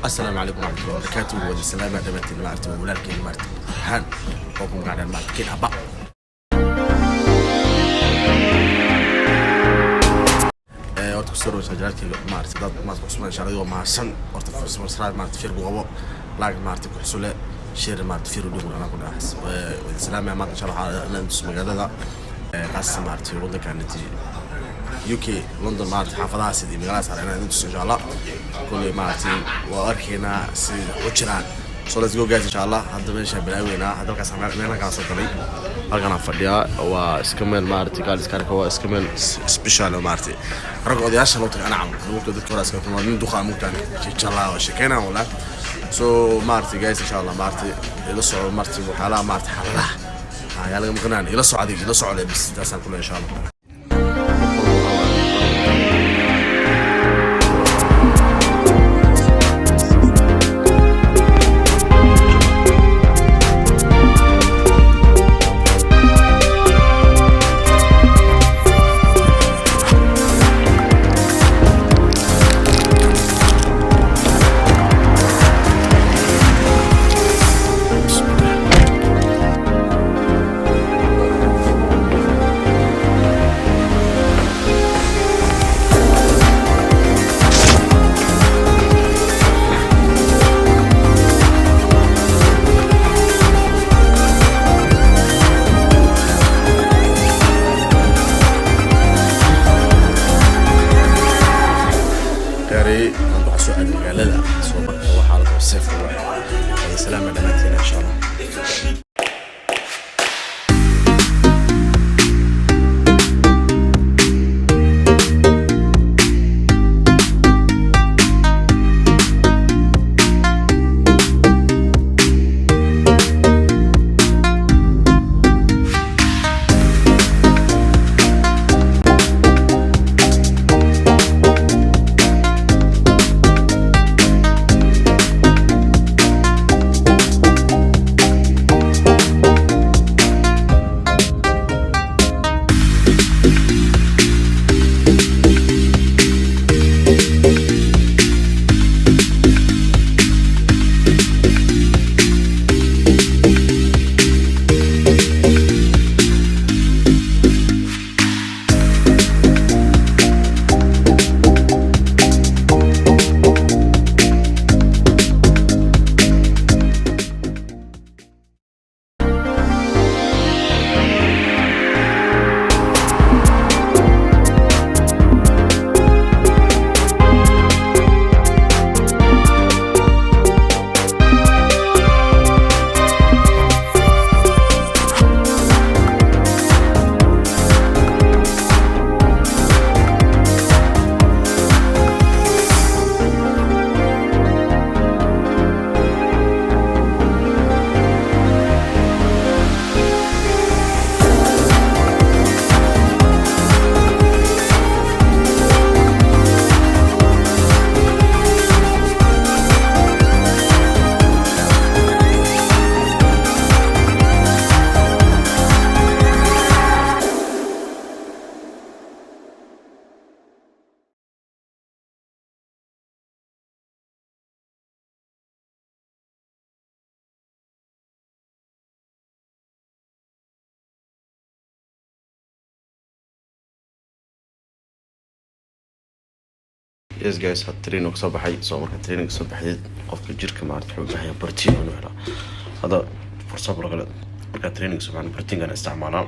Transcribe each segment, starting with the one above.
السلام عليكم ورحمة الله وبركاته والسلام عليكم المارتي ولكن المارتي هان وكم قاعد المارتي كين أبا وقت كسروا شجرات المارتي ضد ما تقسمون شريوا مع سن وقت فرص مسرات مارتي فير بوغو لكن مارتي كحسولة شير مارتي فير ودوم أنا كنا أحس والسلام عليكم إن شاء الله أنا نسمع هذا قصة مارتي وضد كانت يوكي لندن مارتي حافظها سيدي مقالاس على أنا ندرس إن شاء الله كل مارتي وأركينا سيد وشران so let's go guys إن شاء الله هذا من شيء بلاوينا هذا كاس عملنا كاس صدري هالكنا فديا واسكمل مارتي قال إسكارك هو اسكمل سبيشال مارتي رجع دي عشان لو أنا عم ممكن دكتور اسكت من دخان ممكن إن شاء الله وشكينا ولا so مارتي guys إن شاء الله مارتي يلصق مارتي وحلا مارتي حلا يلا ممكن يلصق عادي يلصق عليه بس ده سان كله إن شاء الله السلام عليكم إن شاء الله yes guys had training صباحي soo marka training صباحيed qofka jirka maartay wuxuu baahan yahay protein inuu helo hada fursad kale marka training subaxan protein aan isticmaalaa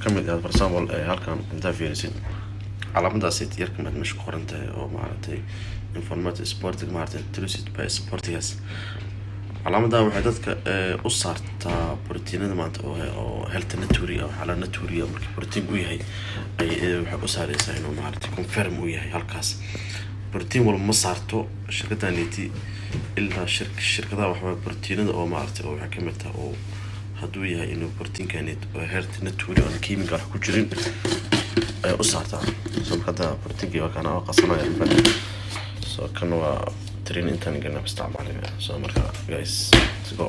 kamid ah for example halkan inta fiirsin calaamadaas yarka mid mesh qorantay oo maartay informative sport maartay trusit by sportigas calaamada waxay dadka u saartaa proteinada maanta oo health natural oo xala natural markii protein uu yahay ay waxa u saaraysaa inuu maartay confirm uu yahay halkaas protein wal ma saarto shirkadaaniti illa shirkadaha waxa proteinada oo maartay oo waxa kamid ah oo haduu yahay inuu protein kanid oo health natural oo chemical ku jirin u saartaa soo kada protein waa kana qasanaya so kan waa training intaan galna isticmaalaya soo marka guys let's go